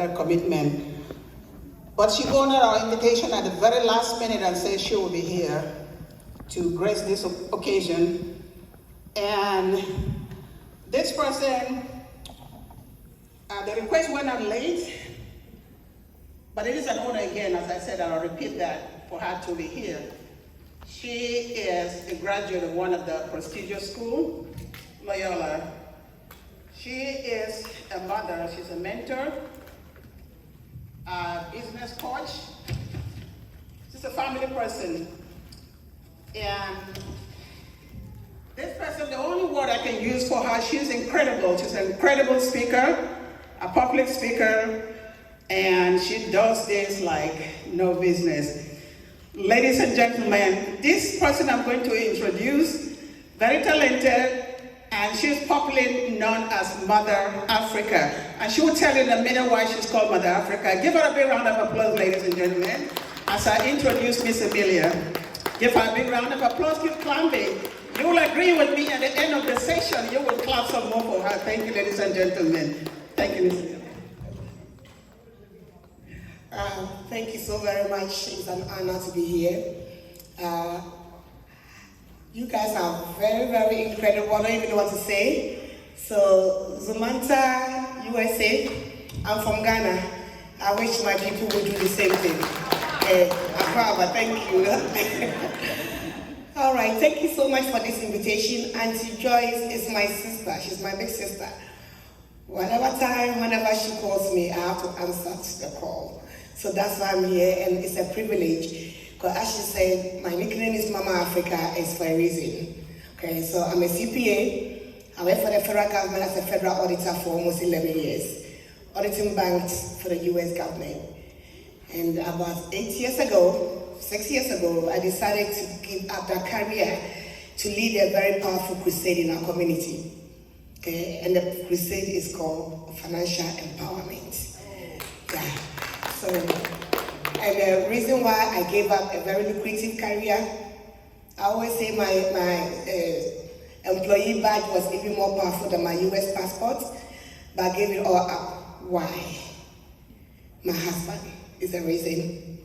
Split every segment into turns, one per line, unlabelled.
that commitment. But she honored our invitation at the very last minute and said she will be here to grace this occasion. And this person, the request went out late, but it is an honor again, as I said, and I'll repeat that, for her to be here. She is a graduate of one of the prestigious schools, Loyola. She is a mother, she's a mentor, a business coach. She's a family person. And this person, the only word I can use for her, she's incredible. She's an incredible speaker, a public speaker, and she does this like no business. Ladies and gentlemen, this person I'm going to introduce, very talented, and she's popularly known as Mother Africa. And she will tell you in a minute why she's called Mother Africa. Give her a big round of applause, ladies and gentlemen, as I introduce Miss Amelia. Give her a big round of applause, keep clapping. You will agree with me at the end of the session, you will clap some more for her. Thank you, ladies and gentlemen. Thank you, Miss Amelia.
Thank you so very much. It's an honor to be here. You guys are very, very incredible. I don't even know what to say. So, Zumunta, USA. I'm from Ghana. I wish my people would do the same thing. Akaba, thank you. All right, thank you so much for this invitation. Auntie Joyce is my sister. She's my big sister. Whatever time, whenever she calls me, I have to answer the call. So that's why I'm here, and it's a privilege. Because as she said, my nickname is Mama Africa, is for a reason. Okay, so I'm a CPA. I worked for the federal government as a federal auditor for almost 11 years, auditing banks for the US government. And about 6 years ago, I decided to give up that career to lead a very powerful crusade in our community. Okay, and the crusade is called Financial Empowerment. Yeah. So, and the reason why I gave up a very lucrative career, I always say my employee badge was even more powerful than my US passport, but I gave it all up. Why? My husband is the reason.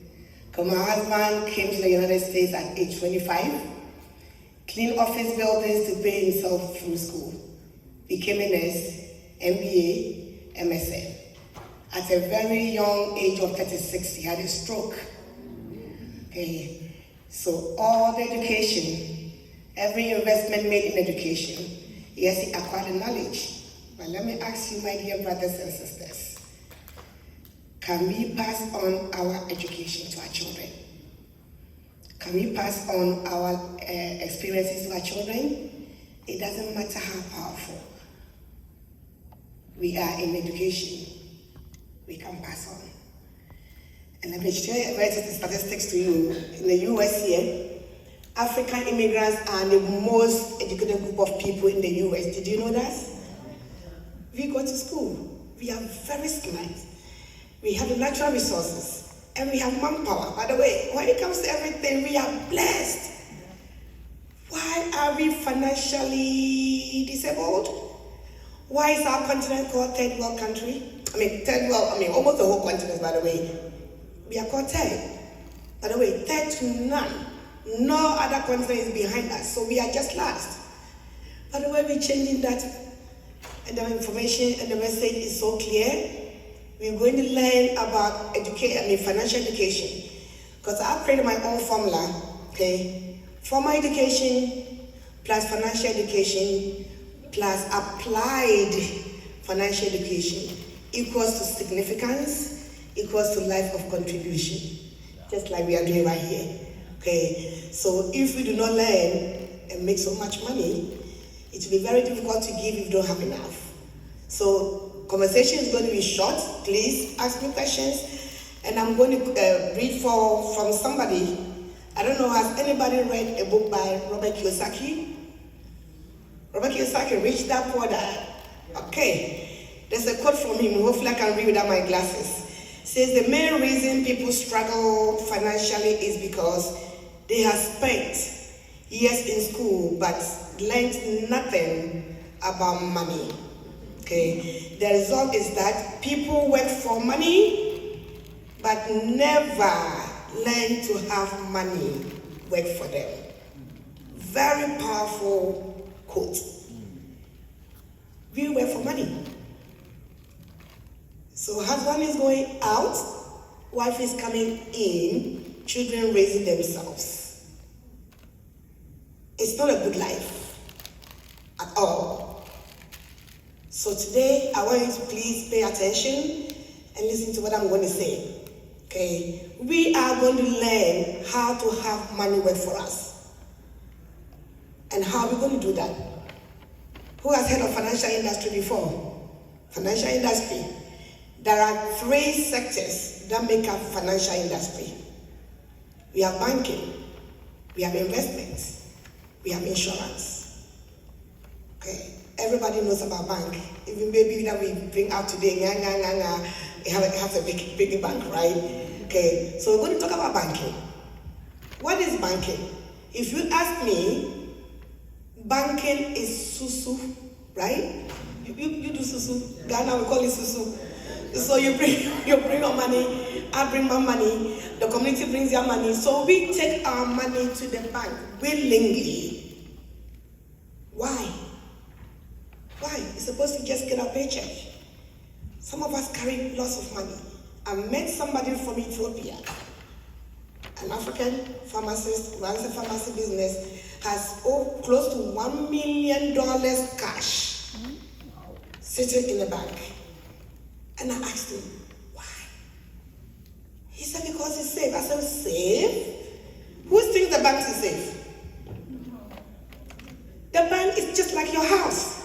Because my husband came to the United States at age 25, cleaned office buildings to pay himself through school, became a nurse, MBA, MSN. At a very young age of 36, he had a stroke. Okay, so all the education, every investment made in education, yes, he acquired knowledge. But let me ask you, my dear brothers and sisters, can we pass on our education to our children? Can we pass on our experiences to our children? It doesn't matter how powerful we are in education. We can pass on. And let me share the statistics to you. In the US here, African immigrants are the most educated group of people in the US. Did you know that? We go to school. We are very smart. We have the natural resources. And we have manpower. By the way, when it comes to everything, we are blessed. Why are we financially disabled? Why is our continent called third world country? Almost the whole continent, by the way. We are called third. By the way, third to none. No other continent is behind us, so we are just last. By the way, we're changing that, and the information and the message is so clear. We're going to learn about financial education. Because I've created my own formula, okay? Formal education plus financial education plus applied financial education equals to significance, equals to life of contribution, just like we are doing right here. Okay, so if we do not learn and make so much money, it will be very difficult to give if you don't have enough. So conversation is going to be short. Please ask me questions, and I'm going to read from somebody. I don't know, has anybody read a book by Robert Kiyosaki? Robert Kiyosaki, Rich Dad Poor Dad. Okay. There's a quote from him, hopefully I can read without my glasses. It says the main reason people struggle financially is because they have spent years in school but learned nothing about money. Okay, the result is that people work for money, but never learn to have money work for them. Very powerful quote. We work for money. So husband is going out, wife is coming in, children raising themselves. It's not a good life at all. So today, I want you to please pay attention and listen to what I'm going to say. Okay? We are going to learn how to have money work for us. And how are we going to do that? Who has heard of financial industry before? Financial industry. There are 3 sectors that make up financial industry. We have banking, we have investments, we have insurance. Okay, everybody knows about bank. Even maybe that we bring out today, it has a big bank, right? Okay, so we're going to talk about banking. What is banking? If you ask me, banking is susu, right? You do susu. Ghana, we call it susu. So you bring your money, I bring my money, the community brings their money. So we take our money to the bank willingly. Why? Why? You're supposed to just get a paycheck. Some of us carry lots of money. I met somebody from Ethiopia, an African pharmacist, runs a pharmacy business, has close to $1 million cash sitting in the bank. And I asked him, why? He said, because it's safe. I said, safe? Who thinks the bank is safe? The bank is just like your house.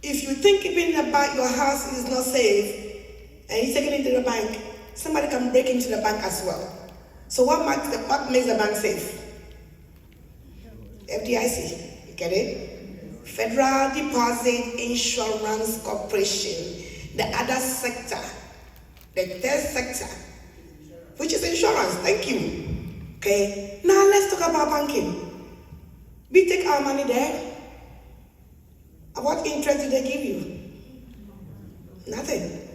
If you think keeping your house is not safe, and you take it into the bank, somebody can break into the bank as well. So what makes the bank safe? FDIC, you get it? Federal Deposit Insurance Corporation. The other sector, the third sector, which is insurance. Thank you. Okay, now let's talk about banking. We take our money there. What interest do they give you? Nothing.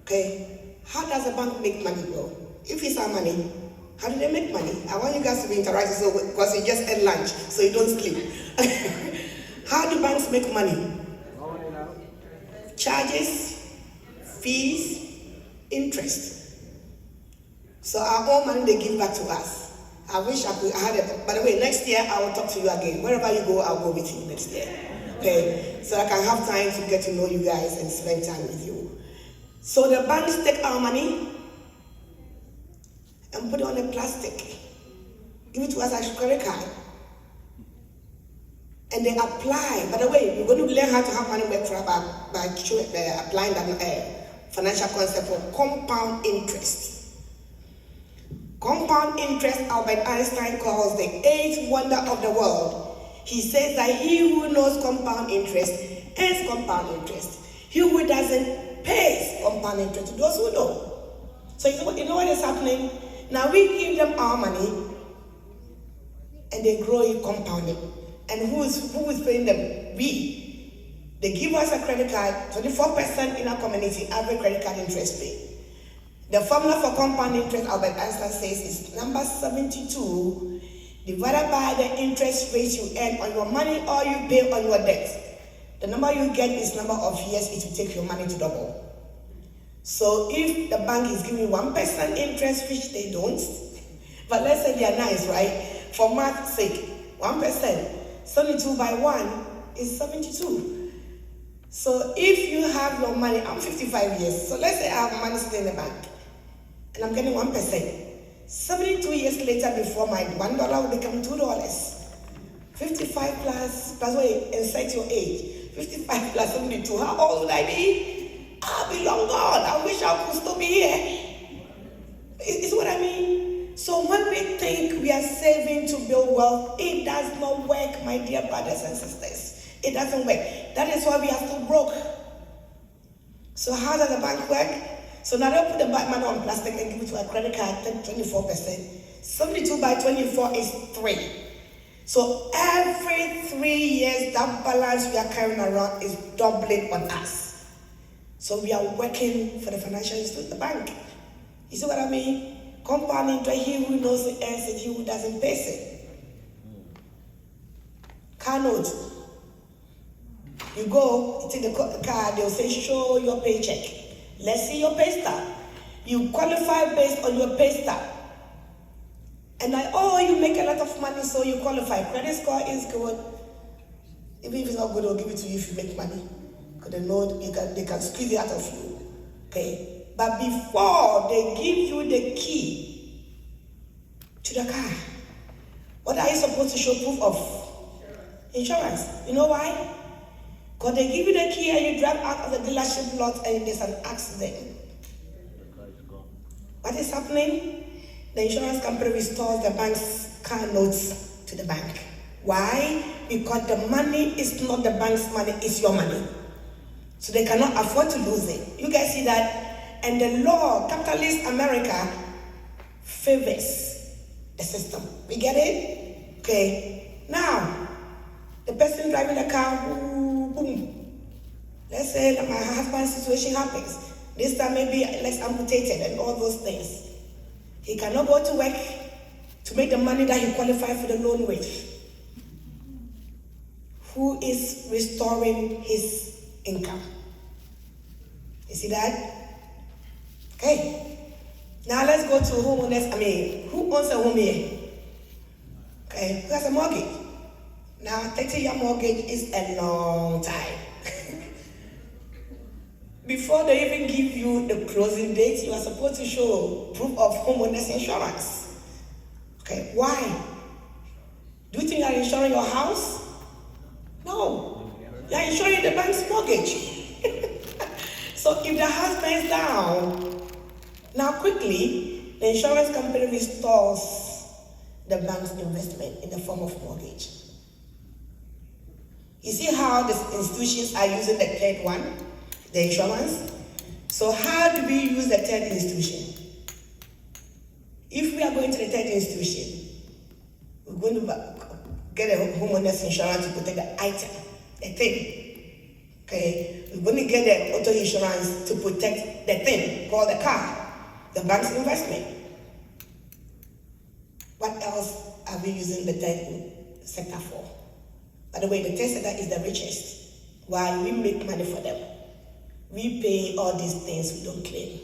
Okay, how does a bank make money? Well, if it's our money, how do they make money? I want you guys to be interactive because you just ate lunch, so you don't sleep. How do banks make money? Charges, fees, interest. So our own money they give back to us. I wish I had it. By the way, next year I will talk to you again. Wherever you go, I'll go with you next year. Okay, so I can have time to get to know you guys and spend time with you. So the banks take our money and put it on a plastic. Give it to us as a credit card. And they apply. By the way, we're going to learn how to have money work for about by applying that financial concept of compound interest. Compound interest, Albert Einstein calls the 8th wonder of the world. He says that he who knows compound interest earns compound interest. He who doesn't pays compound interest to those who know. So you know what is happening? Now we give them our money and they grow it compounded. And who is paying them? We. They give us a credit card, 24% in our community, average credit card interest rate. The formula for compound interest, Albert Einstein says, is number 72 divided by the interest rate you earn on your money or you pay on your debt. The number you get is number of years it will take your money to double. So if the bank is giving 1% interest, which they don't, but let's say they are nice, right? For math's sake, 1%. 72 by 1 is 72. So if you have your money, I'm 55 years, so let's say I have money sitting in the bank, and I'm getting 1%. 72 years later, before my $1 will become $2. 55 plus wait, insert your age. 55 plus 72, how old would I be? I'll be long gone. I wish I could still be here. Is what I mean? So when we think we are saving to build wealth, it does not work, my dear brothers and sisters. It doesn't work. That is why we are still broke. So how does the bank work? So now they put the bank money on plastic and give it to a credit card, 24%. 72 by 24 is 3. So every every year that balance we are carrying around is doubling on us. So we are working for the financial institute, the bank. You see what I mean? Compound interest, he who knows it earns it, he who doesn't pays it. Car note. You go, you take the car, they'll say, show your paycheck. Let's see your pay stub. You qualify based on your pay stub. And you make a lot of money, so you qualify. Credit score is good. Even if it's not good, they'll give it to you if you make money. Because they know they can squeeze it out of you. Okay? But before they give you the key to the car, what are you supposed to show proof of? Insurance. You know why? Because they give you the key and you drive out of the dealership lot and there's an accident. What is happening? The insurance company restores the bank's car notes to the bank. Why? Because the money is not the bank's money, it's your money. So they cannot afford to lose it. You guys see that? And the law, capitalist America, favors the system. We get it? Okay. Now, the person driving the car, boom. Let's say that my husband's situation happens. This time maybe legs amputated and all those things. He cannot go to work to make the money that he qualified for the loan with. Who is restoring his income? You see that? Okay. Now let's go to homeowners. Who owns a home here? Okay, who has a mortgage? Now, 30-year mortgage is a long time. Before they even give you the closing date, you are supposed to show proof of homeowners insurance. Okay, why? Do you think you are insuring your house? No. You are insuring the bank's mortgage. So if the house burns down, now quickly, the insurance company restores the bank's investment in the form of mortgage. You see how the institutions are using the third one, the insurance? So how do we use the third institution? If we are going to the third institution, we're going to get a homeowner's insurance to protect the item, the thing. Okay, we're going to get the auto insurance to protect the thing called the car, the bank's investment. What else are we using the third sector for? By the way, the third sector is the richest. While we make money for them, we pay all these things we don't claim.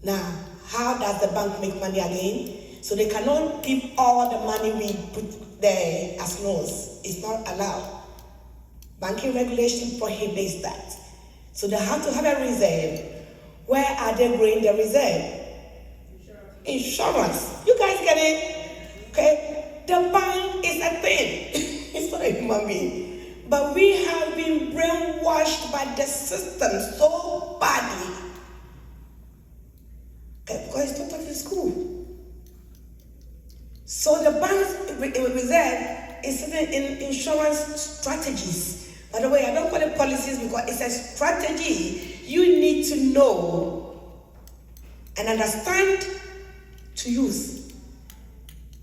Now, how does the bank make money again? So they cannot keep all the money we put there as loans. It's not allowed. Banking regulation prohibits that. So they have to have a reserve. Where are they growing the reserve? Insurance. You guys get it? Okay? The bank is a thing. It's not a human being. But we have been brainwashed by the system so badly. Okay, because it's not taught in school. So the bank's reserve is sitting in insurance strategies. By the way, I don't call it policies because it's a strategy you need to know and understand to use.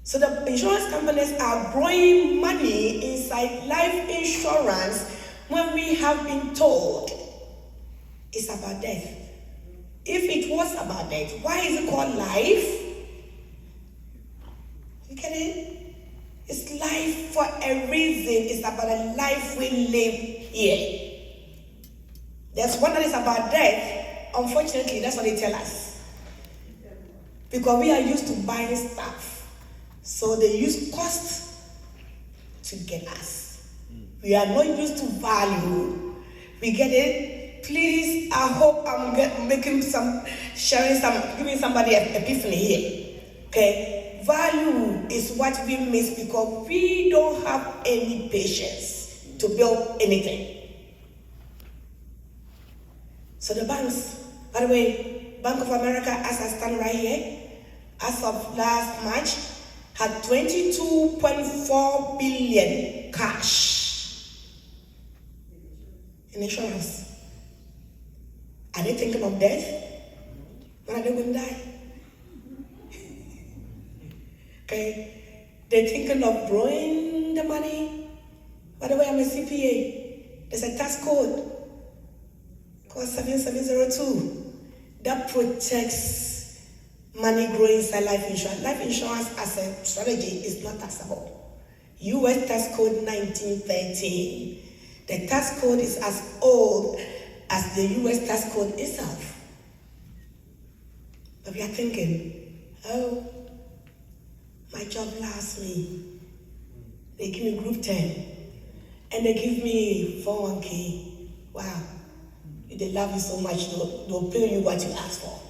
So the insurance companies are throwing money inside life insurance when we have been told it's about death. If it was about death, why is it called life? You get it? It's life for a reason. It's about a life we live here. There's one that is about death. Unfortunately, that's what they tell us. Because we are used to buying stuff. So they use cost to get us. We are not used to value. We get it? Please, I hope I'm giving somebody an epiphany here. Okay? Value is what we miss because we don't have any patience to build anything. So the banks, by the way, Bank of America, as I stand right here, as of last March, had 22.4 billion cash in insurance. Are they thinking of death? When are they going to die? Okay, they're thinking of borrowing the money By the way, I'm a CPA. There's a tax code called 7702 that protects money growing inside life insurance. Life insurance as a strategy is not taxable. US tax code 1913. The tax code is as old as the US tax code itself. But we are thinking, oh, my job lasts me. They give me group 10 and they give me 401k. Wow. They love you so much, they'll pay you what you ask for.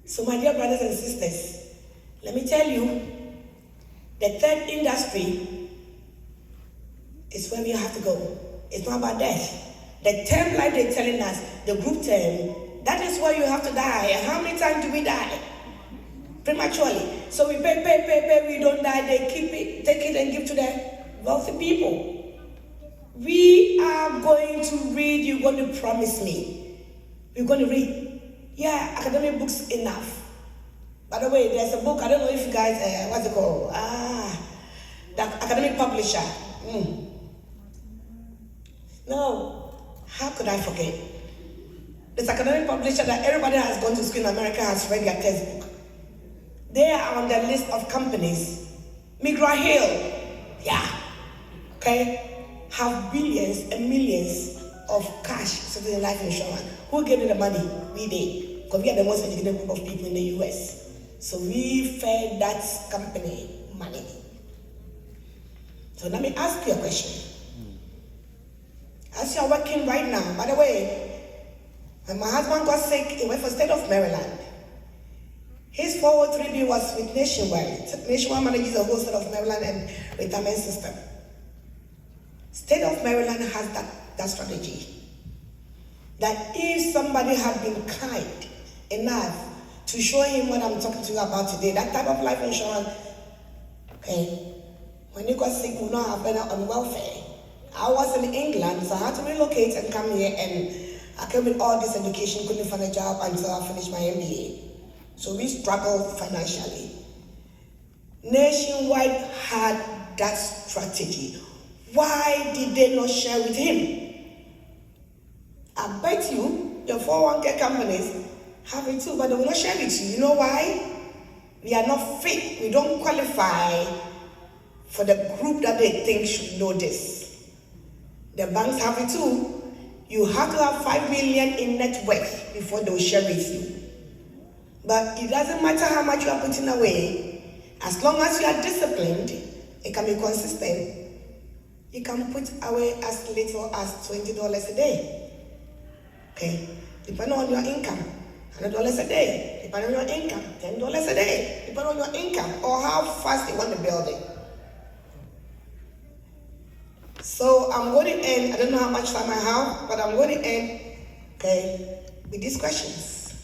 So my dear brothers and sisters, let me tell you, the third industry is where we have to go. It's not about death. The term life they're telling us, the group term, that is where you have to die. And how many times do we die? Prematurely. So we pay, we don't die, they keep it, take it and give to the wealthy people. We are going to read, you're going to promise me. We're going to read. Yeah, academic books enough. By the way, there's a book, I don't know if you guys, what's it called? The academic publisher. No, how could I forget? This academic publisher that everybody has gone to school in America has read their textbook. They are on the list of companies. McGraw-Hill, yeah, okay, have billions and millions of cash sitting in life insurance. Who gave them the money? We did, because we are the most educated group of people in the US. So we fed that company money. So let me ask you a question. As you're working right now, by the way, when my husband got sick, he went for state of Maryland. His 403B was with Nationwide. Nationwide manages the whole state of Maryland and retirement system. State of Maryland has that strategy. That if somebody had been kind enough to show him what I'm talking to you about today, that type of life insurance, okay, when he got sick, we would not have been on welfare. I was in England, so I had to relocate and come here, and I came with all this education, couldn't find a job until I finished my MBA. So we struggled financially. Nationwide had that strategy. Why did they not share with him? I bet you your 401k companies have it too, but they will not share with you. You know why? We are not fit. We don't qualify for the group that they think should know this. The banks have it too. You have to have 5 million in net worth before they will share with you. But it doesn't matter how much you are putting away, as long as you are disciplined, it can be consistent. You can put away as little as $20 a day. Okay? Depending on your income. $100 a day. Depending on your income. $10 a day. Depending on your income or how fast you want to build it. So I'm going to end, I don't know how much time I have, but I'm going to end, okay, with these questions.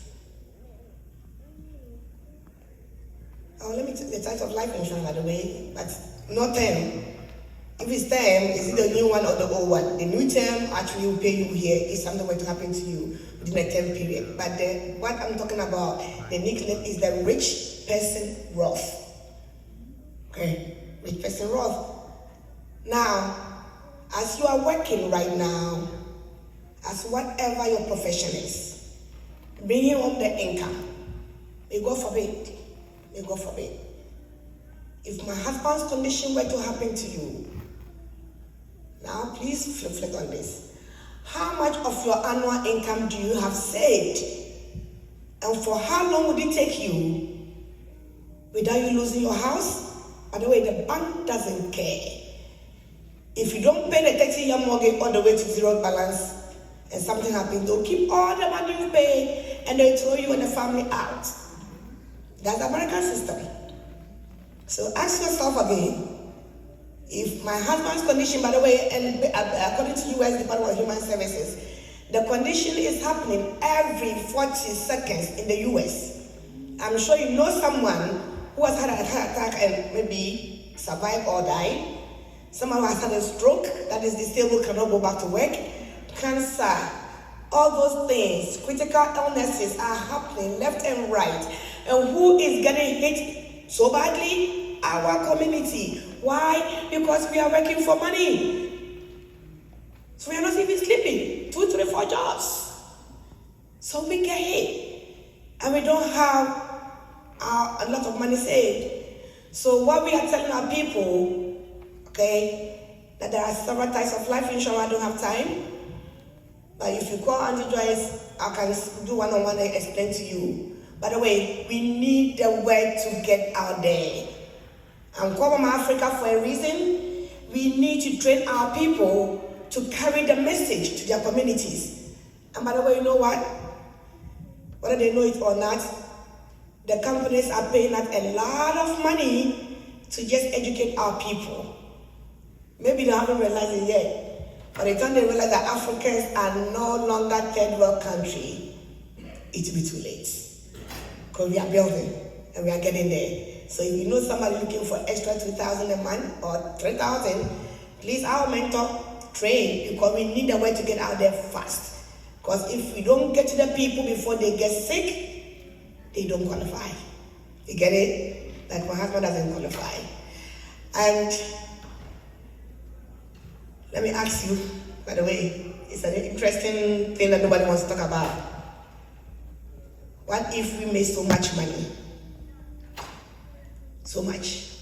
Oh, let me take the title of life insurance, by the way, but no term. If it's term, is it the new one or the old one? The new term actually will pay you here if something were to happen to you within a term period. But what I'm talking about, the nickname is the rich person Roth. Okay, rich person Roth. Now, as you are working right now, as whatever your profession is, bringing home the income, may God forbid, if my husband's condition were to happen to you, now please reflect on this. How much of your annual income do you have saved? And for how long would it take you without you losing your house? By the way, the bank doesn't care. If you don't pay the 30-year mortgage all the way to zero balance and something happens, they'll keep all the money you pay and they'll throw you and the family out. That's the American system. So ask yourself again, if my husband's condition, by the way, and according to US Department of Human Services, the condition is happening every 40 seconds in the US. I'm sure you know someone who has had a heart attack and maybe survived or died. Someone who has had a stroke, that is disabled, cannot go back to work. Cancer, all those things, critical illnesses are happening left and right. And who is getting hit so badly? our community. Why? Because we are working for money. So we are not even sleeping. 2, 3, 4 jobs. So we get hit. And we don't have a lot of money saved. So what we are telling our people, okay, that there are several types of life insurance. I don't have time. But if you call Auntie Joyce, I can do one-on-one and explain to you. By the way, we need the word to get out there. I'm calling Africa for a reason. We need to train our people to carry the message to their communities. And by the way, you know what? Whether they know it or not, the companies are paying us a lot of money to just educate our people. Maybe they haven't realized it yet. By the time they realize that Africans are no longer third world country, it will be too late. Because we are building and we are getting there. So if you know somebody looking for extra 2,000 a month or 3,000, please, our mentor, train, because we need a way to get out there fast. Because if we don't get to the people before they get sick, they don't qualify. You get it? Like my husband doesn't qualify. And let me ask you, by the way, it's an interesting thing that nobody wants to talk about. What if we made so much money? So much.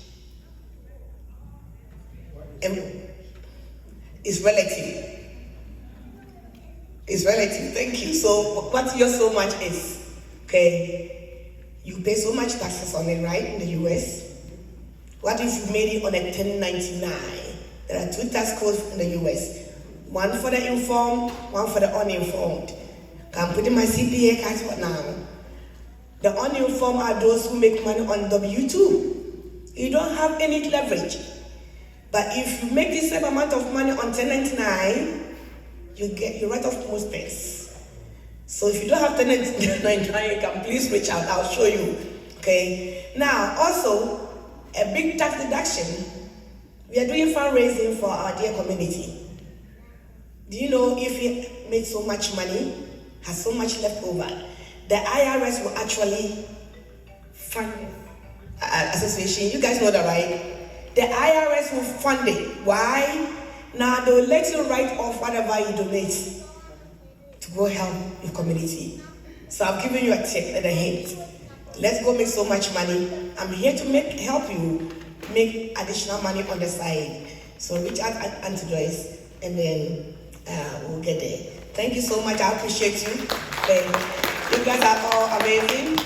And it's relative. It's relative. Thank you. So what your so much is, okay? You pay so much taxes on it, right, in the US? What if you made it on a 1099? There are 2 tax codes in the US. One for the informed, one for the uninformed. I'm putting my CPA card for now. The uninformed are those who make money on W-2. You don't have any leverage. But if you make the same amount of money on 1099, you write off most things. So if you don't have 1099 income, please reach out. I'll show you. Okay. Now, also, a big tax deduction. We are doing fundraising for our dear community. Do you know if you make so much money, has so much left over, the IRS will actually fund association. You guys know that, right? The IRS will fund it. Why? Now they will let you write off whatever you donate to go help your community. So I've given you a tip and a hint. Let's go make so much money. I'm here to help you make additional money on the side. So reach out to Auntie Joyce and then we'll get there. Thank you so much. I appreciate you. You guys are all amazing.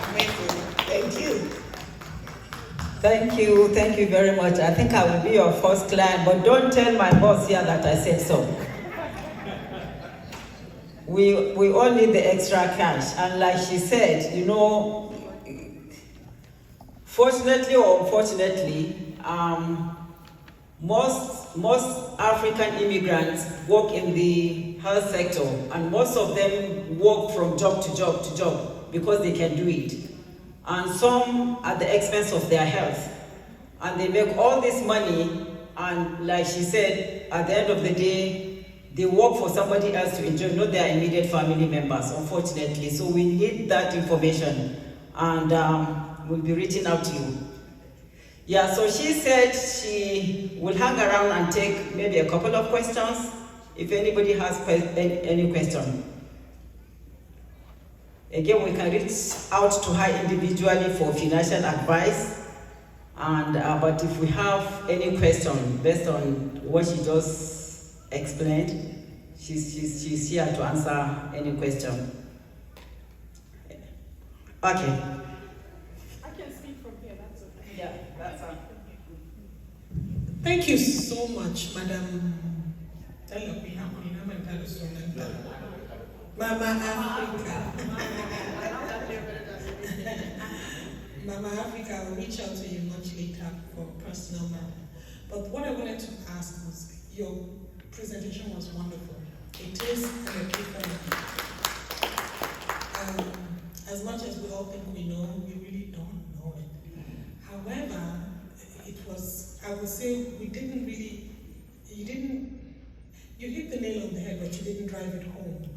Amazing. Thank you.
Thank you very much. I think I will be your first client, but don't tell my boss here that I said so. We all need the extra cash, and like she said, you know, fortunately or unfortunately, most African immigrants work in the health sector, and most of them work from job to job to job because they can do it. And some at the expense of their health. And they make all this money, and like she said, at the end of the day, they work for somebody else to enjoy, not their immediate family members, unfortunately. So we need that information, and we'll be reaching out to you. Yeah, so she said she will hang around and take maybe a couple of questions, if anybody has any question. Again, we can reach out to her individually for financial advice, and but if we have any question based on what she just explained, she's here to answer any question. Okay.
I can speak from here, that's okay.
Yeah, that's fine.
Thank you so much, Madam. Mama Africa. Mama Africa, I'll reach out to you much later for personal matter. But what I wanted to ask was, your presentation was wonderful. It is an epiphany. As much as we all think we know, we really don't know it. However, it was, I would say, you hit the nail on the head, but you didn't drive it home.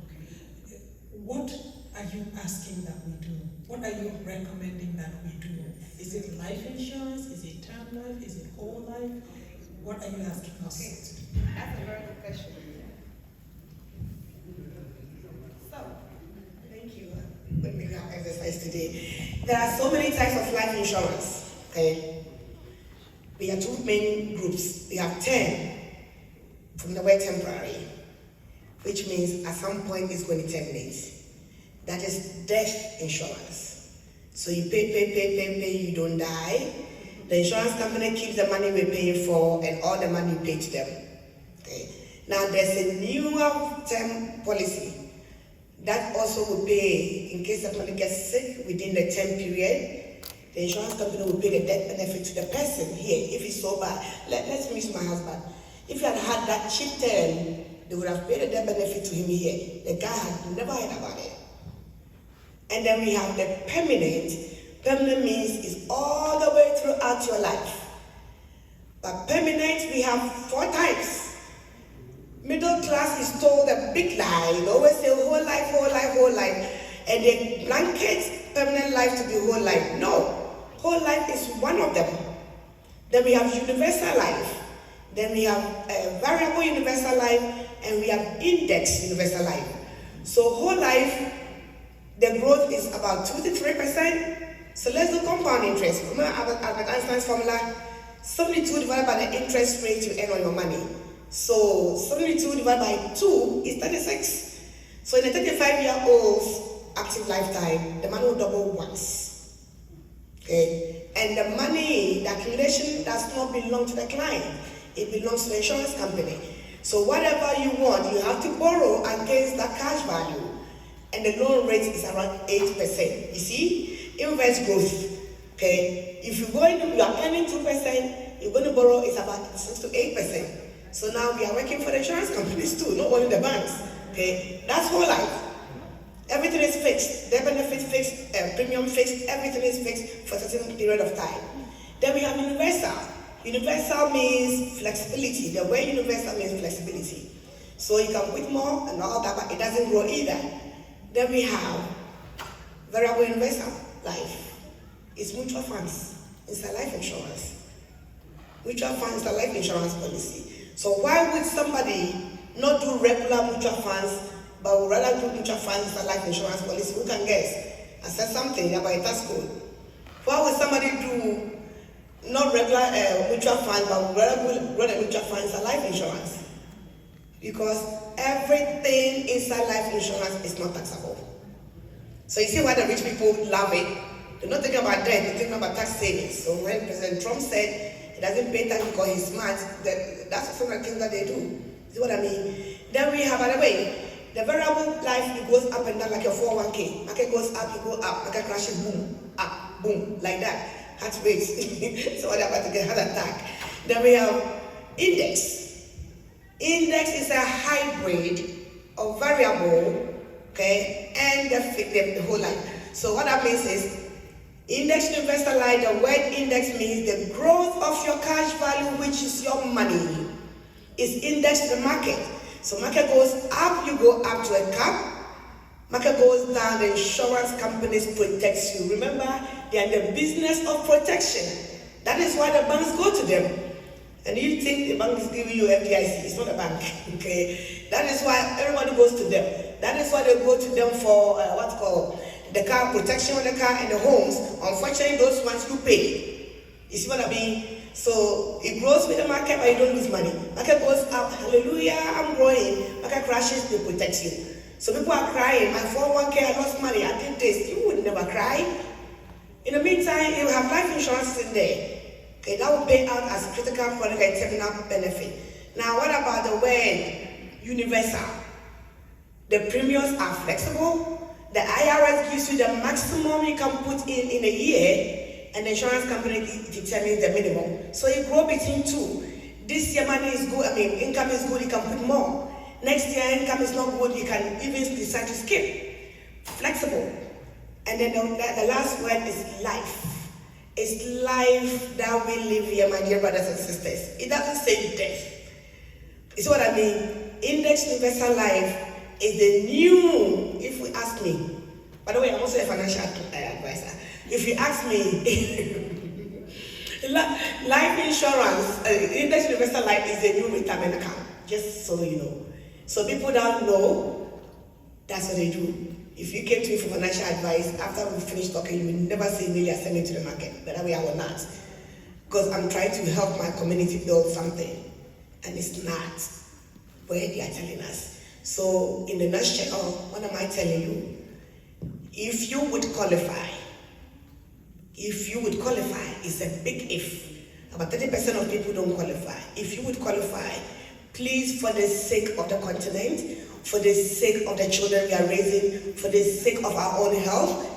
What are you asking that we do? what are you recommending that we do? Is it life insurance? Is it term life? Is it whole life? What are you asking us?
That's a very good question. So, thank you. Let me have exercise today. There are so many types of life insurance. Okay, we have two main groups. We have 10 from the word temporary, which means at some point it's going to terminate. That is death insurance. So you pay, you don't die. The insurance company keeps the money we're paying for and all the money you pay to them. Okay. Now there's a newer term policy that also will pay in case the person gets sick within the term period. The insurance company will pay the death benefit to the person here if he's so bad. Let's use my husband. If he had had that cheap term, they would have paid the death benefit to him here. The guy had never heard about it. And then we have the permanent. Permanent means it's all the way throughout your life. But permanent, we have 4 types. Middle class is told a big lie. They always say whole life, whole life, whole life. And they blanket permanent life to be whole life. No, whole life is one of them. Then we have universal life. Then we have variable universal life. And we have index universal life. So whole life, the growth is about 2 to 3%. So let's do compound interest. Remember Albert Einstein's formula? 72 divided by the interest rate you earn on your money. So 72 divided by 2 is 36. So in a 35-year-old's active lifetime, the money will double once. Okay? And the money, the accumulation does not belong to the client. It belongs to the insurance company. So whatever you want, you have to borrow against the cash value. And the loan rate is around 8%. You see? Inverse growth. Okay? If you are earning 2%, you're going to borrow is about 6 to 8%. So now we are working for the insurance companies too, not only the banks. Okay? That's whole life. Everything is fixed. The benefit fixed, premium fixed, everything is fixed for a certain period of time. Then we have universal. Universal means flexibility. The word universal means flexibility. So you can put more and all that, but it doesn't grow either. Then we have variable universal life. It's mutual funds. It's a life insurance. Mutual funds is a life insurance policy. So why would somebody not do regular mutual funds, but would rather do mutual funds as a life insurance policy? Who can guess? I said something about it at school. Why would somebody do not regular mutual funds, but would rather run a mutual fund as a life insurance? Because everything inside life insurance is not taxable. So you see why the rich people love it. They're not thinking about debt, they're thinking about tax savings. So when President Trump said he doesn't pay tax because he's smart, that's some of the things that they do. See what I mean? Then we have, by the way, the variable life, it goes up and down like a 401k. Market goes up, you go up. Market crashes, boom, up, boom, like that. Heart rates. So they're about to get heart attack. Then we have index. Index is a hybrid of variable, okay, and the whole life. So what that means is, index universal life, the word index means the growth of your cash value, which is your money, is indexed to the market. So market goes up, you go up to a cap. Market goes down, the insurance companies protect you. Remember, they are in the business of protection. That is why the banks go to them. And you think the bank is giving you FDIC, it's not a bank, okay? That is why everybody goes to them. That is why they go to them for what's called the car, protection on the car and the homes. Unfortunately, those ones you pay. You see what I mean? So it grows with the market, but you don't lose money. Market goes up, hallelujah, I'm growing. Market crashes, they protect you. So people are crying, my 401k, I lost money, I did this. You would never cry. In the meantime, you have life insurance in there. Okay, that will pay out as critical, chronic, and terminal benefit. Now, what about the word universal? The premiums are flexible. The IRS gives you the maximum you can put in a year, and the insurance company determines the minimum. So you grow between two. This year money is good, income is good, you can put more. Next year income is not good, you can even decide to skip. Flexible. And then the last word is life. It's life that we live here, my dear brothers and sisters. It doesn't say death. You see what I mean? Index universal life is the new, if we ask me, By the way, I'm also a financial advisor. If you ask me, life insurance, Index Universal Life is a new retirement account, just so you know. So people don't know, that's what they do. If you came to me for financial advice, after we finish talking, you will never say, really, send me to the market. But that way I will not. Because I'm trying to help my community build something. And it's not where they are telling us. So in the nutshell, what am I telling you? If you would qualify, it's a big if. About 30% of people don't qualify. If you would qualify, please, for the sake of the continent, for the sake of the children we are raising, for the sake of our own health,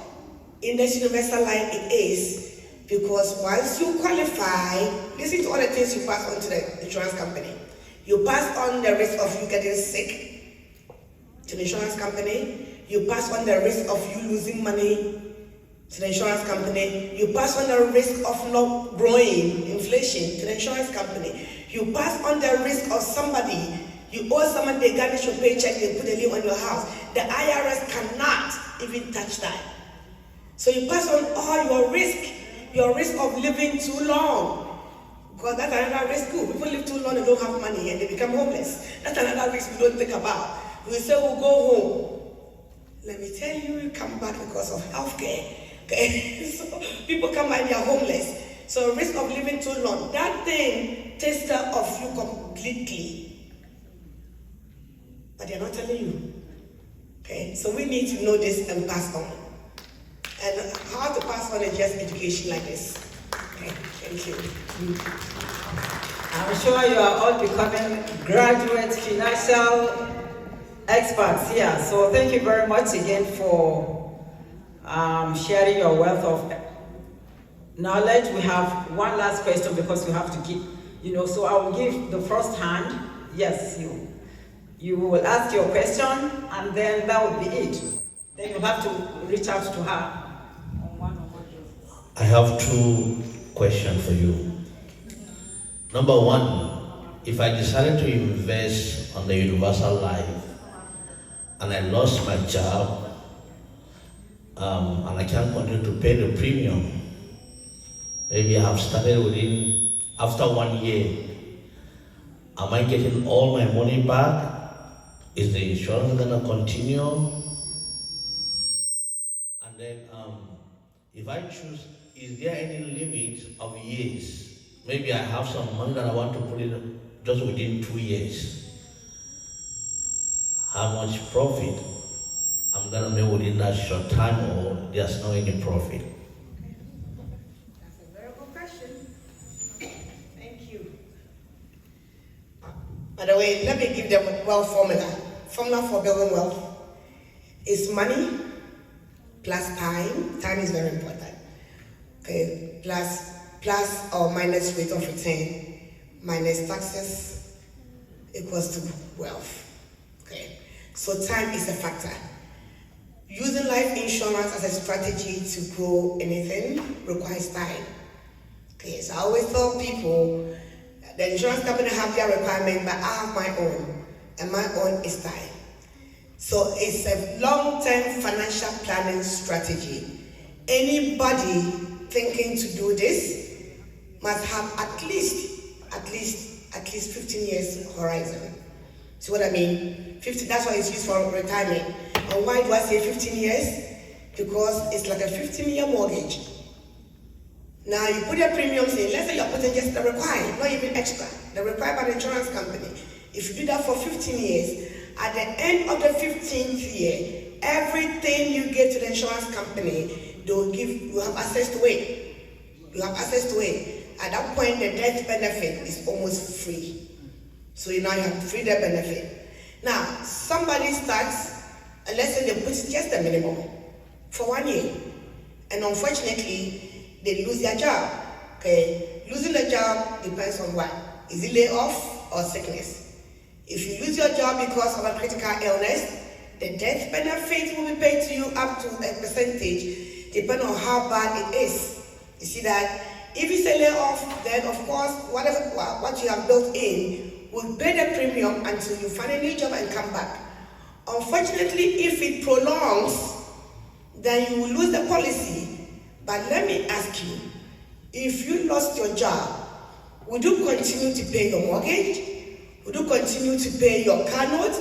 Index Universal Life it is, because once you qualify, listen to all the things you pass on to the insurance company. You pass on the risk of you getting sick to the insurance company. You pass on the risk of you losing money to the insurance company. You pass on the risk of not growing inflation to the insurance company. You pass on the risk of somebody, you owe someone, they garnish your paycheck, they put a lien on your house. The IRS cannot even touch that. So you pass on all your risk of living too long. Because that's another risk too. People live too long and don't have money and they become homeless. That's another risk we don't think about. We say we'll go home. Let me tell you, you come back because of healthcare. Okay? So people come back and they are homeless. So risk of living too long. That thing takes care of you completely. But they're not telling you. Okay? So we need to know this and pass on. And how to pass on is just education like this. Okay, thank you.
I'm sure you are all becoming graduate financial experts here. So thank you very much again for sharing your wealth of knowledge. We have one last question because we have to keep, so I will give the first hand. Yes, you will ask your question and then that would be it. Then you have to reach out to her.
I have 2 questions for you. Number 1, if I decided to invest on the universal life and I lost my job and I can't continue to pay the premium, maybe I have started after 1 year, am I getting all my money back? Is the insurance gonna continue? And then if I choose, is there any limit of years? Maybe I have some money that I want to put in just within 2 years. How much profit I'm gonna make within that short time, or there's no any profit?
That's a very good question. Thank you. By the way, let me give them a wealth formula. Formula for building wealth is money plus time. Time is very important. Okay, plus or minus rate of return minus taxes equals to wealth. Okay, so time is a factor. Using life insurance as a strategy to grow anything requires time. Okay, so I always tell people the insurance company have their requirement, but I have my own, and my own is time. So it's a long-term financial planning strategy. Anybody thinking to do this must have at least 15 years horizon. See what I mean? 50, that's why it's used for retirement. And why do I say 15 years? Because it's like a 15-year mortgage. Now you put your premiums in, let's say you're putting just the required, not even extra, the required by the insurance company. If you do that for 15 years, at the end of the 15th year, everything you get to the insurance company, they will give, you have access to it. You have access to it. At that point, the death benefit is almost free. So now you have free death benefit. Now, somebody starts, and let's say they put just a minimum for 1 year. And unfortunately, they lose their job. Okay, losing the job depends on what? Is it layoff or sickness? If you lose your job because of a critical illness, the death benefit will be paid to you up to a percentage, depending on how bad it is. You see that? If it's a layoff, then of course, what you have built in will pay the premium until you find a new job and come back. Unfortunately, if it prolongs, then you will lose the policy. But let me ask you, if you lost your job, would you continue to pay your mortgage? Would you continue to pay your car note?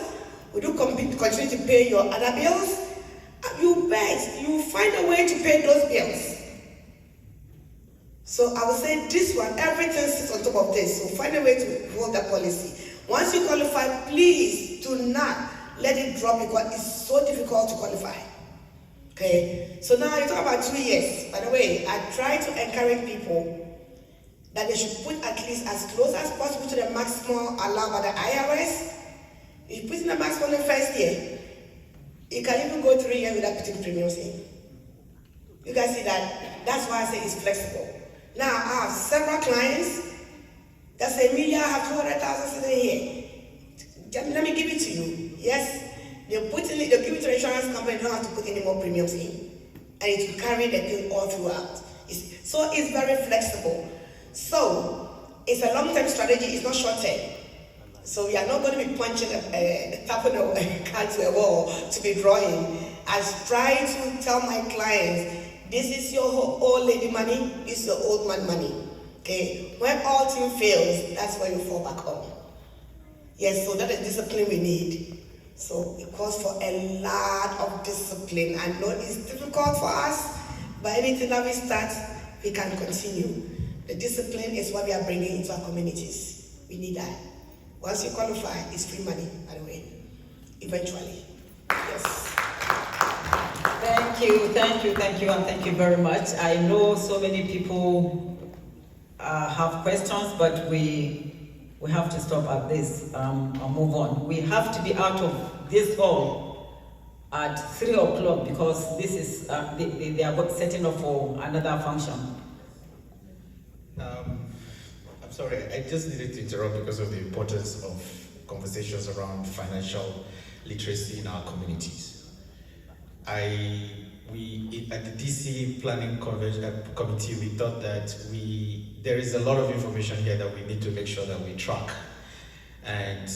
Would you continue to pay your other bills? You bet, you find a way to pay those bills. So I would say this one, everything sits on top of this. So find a way to hold that policy. Once you qualify, please do not let it drop because it's so difficult to qualify. Okay, so now you talk about 2 years. By the way, I try to encourage people that they should put at least as close as possible to the maximum allowed by the IRS. If you put in the maximum in the first year, you can even go 3 years without putting premiums in. You can see that. That's why I say it's flexible. Now, I have several clients that say, Emilia, I have 200,000 sitting here. Let me give it to you. Yes, they give it to the insurance company, they don't have to put any more premiums in. And it will carry the thing all throughout. So it's very flexible. So it's a long-term strategy, it's not short-term. So we are not going to be punching tapping a card to a wall to be drawing. I try to tell my clients, this is your old lady money, this is your old man money. Okay? When all team fails, that's where you fall back on. Yes, so that is discipline we need. So it calls for a lot of discipline. I know it's difficult for us, but anything that we start, we can continue. The discipline is what we are bringing into our communities. We need that. Once you qualify, it's free money, by the way, eventually. Yes.
Thank you, and thank you very much. I know so many people have questions, but we have to stop at this and move on. We have to be out of this hall at 3 o'clock because this is they are setting up for another function.
I'm sorry, I just needed to interrupt because of the importance of conversations around financial literacy in our communities. At the DC Planning Committee, we thought that there is a lot of information here that we need to make sure that we track. And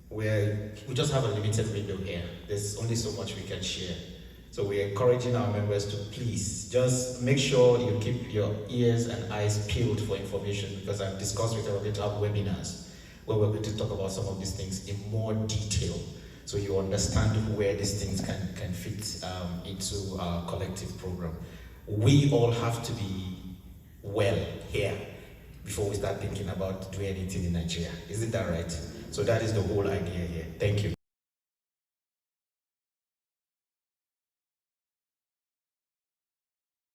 we just have a limited window here. There's only so much we can share. So we're encouraging our members to please just make sure you keep your ears and eyes peeled for information, because I've discussed with you, we're going to have webinars where we're going to talk about some of these things in more detail, so you understand where these things can fit into our collective program. We all have to be well here before we start thinking about doing anything in Nigeria. Isn't that right? So that is the whole idea here. Thank you.